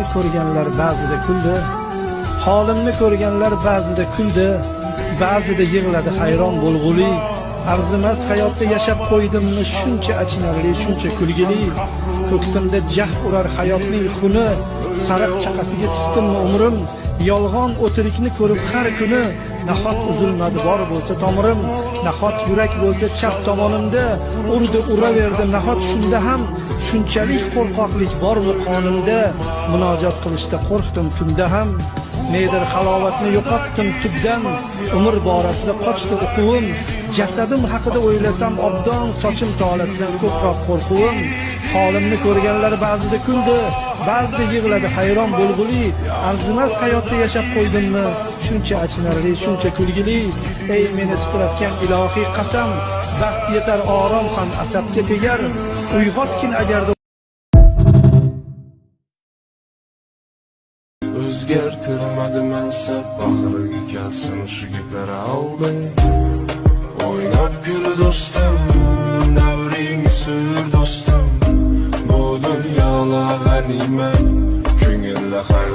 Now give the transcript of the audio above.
Holimni ko'rganlar ba'zida kuldi. Holimni ko'rganlar ba'zida kuldi, ba'zida yig'ladi hayron bo'lg'uli. Arzimas hayotda yashab qo'ydimmi shuncha achinarli, shuncha kulgili. Ko'ksimda jahd urar hayotning xuni, sariq chaqasiga tutdimmi umrim. Yolg'on o'tirikni ko'rib har kuni, nahot uzilmadi bor bo'lsa tomirim. Nahot yurak bo'lsa chap tomonimda, urdi uraverdi nahot shunda ham. Shunchalik qo'rqoqlik bormi qonimda, munojot qilishda qo'rqdim tunda ham. Nedir halovatni yo'qotdim tubdan, umr borasida qochdi o'quvim. Jasadim haqida o'ylasam obdon, sochim tolasidan ko'proq qo'rquvim. Holimni ko'rganlar ba'zida kuldi, ba'zida yig'ladi hayron bo'lg'uli. Arzimas hayotda yashab qo'ydimmi shuncha achinarli, shuncha kulgili. Ey meni titratgan ilohiy qasam, baxt yetar orom ham asabga tegar. Uyg'otgin agarda O'zgartirmadim ansab, oxiriga kelsin shu gaplar alding. O'ynab kul do'stim, davringni sur do'stim. Bu dunyoda g'animat, ko'ngilda har